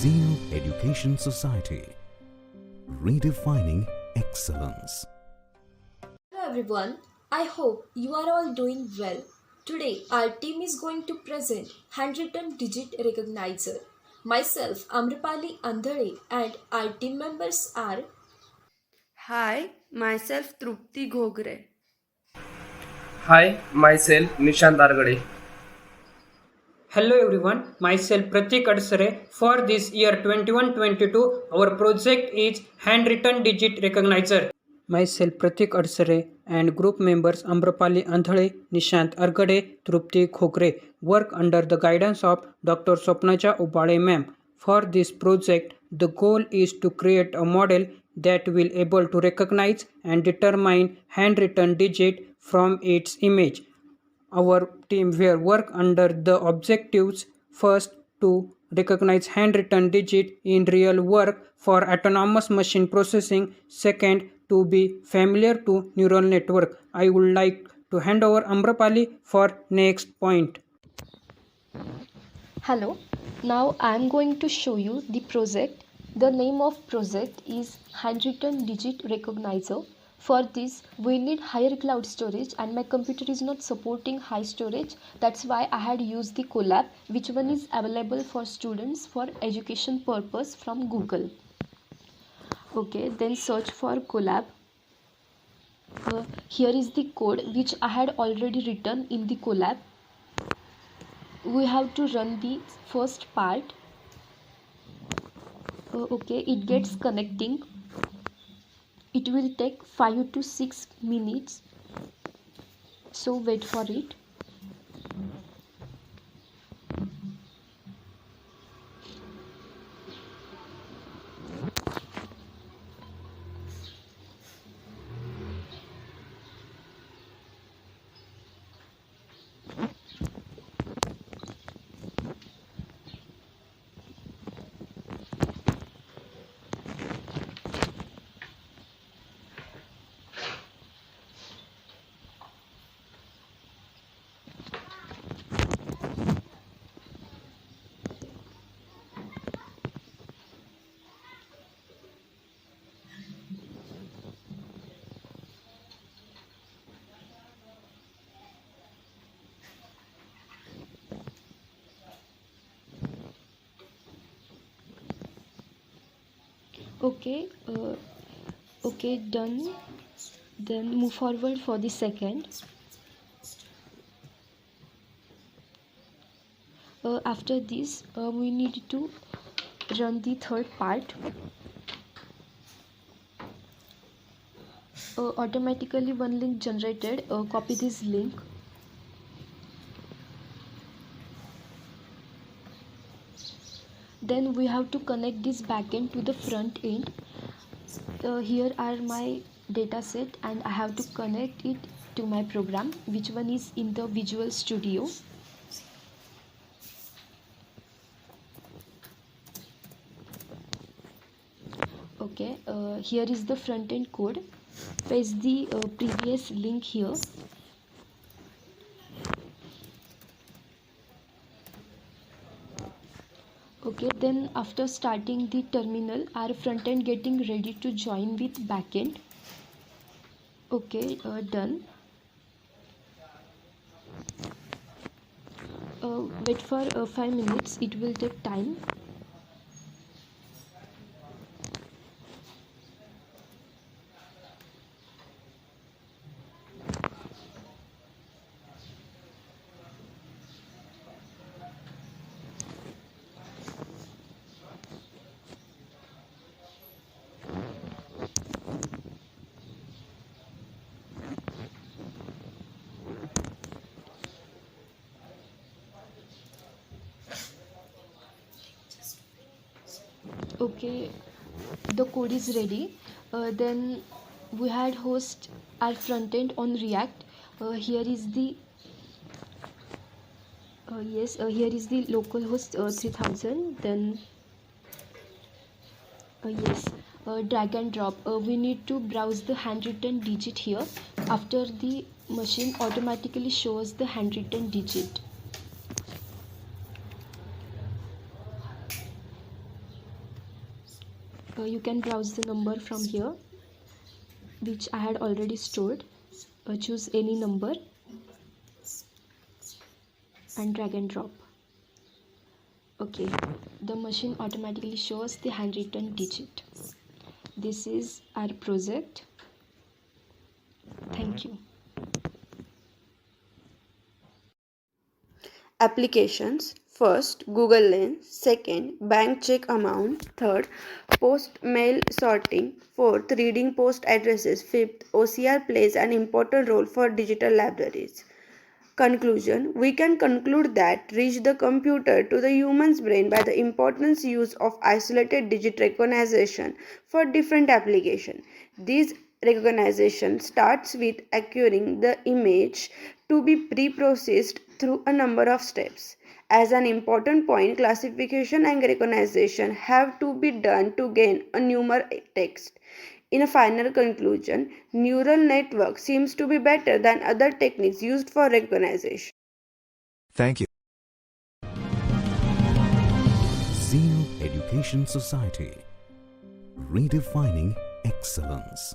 Zeal Education Society, redefining excellence. Hello everyone, I hope you are all doing well. Today our team is going to present handwritten digit recognizer. Myself Amrapali Andhare and our team members are. Hi, myself Trupti Ghogre. Hi, myself Nishant Argade. Hello everyone, myself Pratik Adsare. For this year 21-22, our project is handwritten digit recognizer. Myself Pratik Adsare and group members Amrapali Andhale, Nishant Argade, Trupti Khokre work under the guidance of Dr. Swapnaja Ubale ma'am. For this project, the goal is to create a model that will able to recognize and determine handwritten digit from its image. Our team will work under the objectives first to recognize handwritten digit in real work for autonomous machine processing, second to be familiar to neural network. I would like to hand over Amrapali for next point. Hello, now I am going to show you the project. The name of project is handwritten digit recognizer. For this we need higher cloud storage and my computer is not supporting high storage. That's why I had used the Colab, which one is available for students for education purpose from Google. Okay, then search for Colab. Here is the code which I had already written in the Colab. We have to run the first part. Okay, it gets connecting. It will take 5 to 6 minutes, so wait for it. Okay, done. Then move forward for the second. After this we need to run the third part. Automatically one link generated. Copy this link. Then we have to connect this backend to the front end. Here are my data set and I have to connect it to my program, which one is in the Visual Studio. Okay, here is the front end code. Paste the previous link here. Okay, then after starting the terminal, our front end getting ready to join with backend. Okay, done. Wait for 5 minutes, it will take time. Okay, the code is ready. Then we had host our front end on React. Here is the here is the localhost 3000. Then drag and drop. We need to browse the handwritten digit here. After the machine automatically shows the handwritten digit. You can browse the number from here, which I had already stored. Choose any number and drag and drop. Okay, the machine automatically shows the handwritten digit. This is our project. Thank you. Applications: first, Google Lens; second, bank check amount; third, post mail sorting; fourth, reading post addresses; fifth, OCR plays an important role for digital libraries. Conclusion: we can conclude that reach the computer to the human's brain by the importance use of isolated digit recognition for different applications. This recognition starts with acquiring the image to be pre-processed through a number of steps. As an important point, classification and recognition have to be done to gain a numeric text. In a final conclusion, neural network seems to be better than other techniques used for recognition. Thank you. Zeno Education Society, redefining excellence.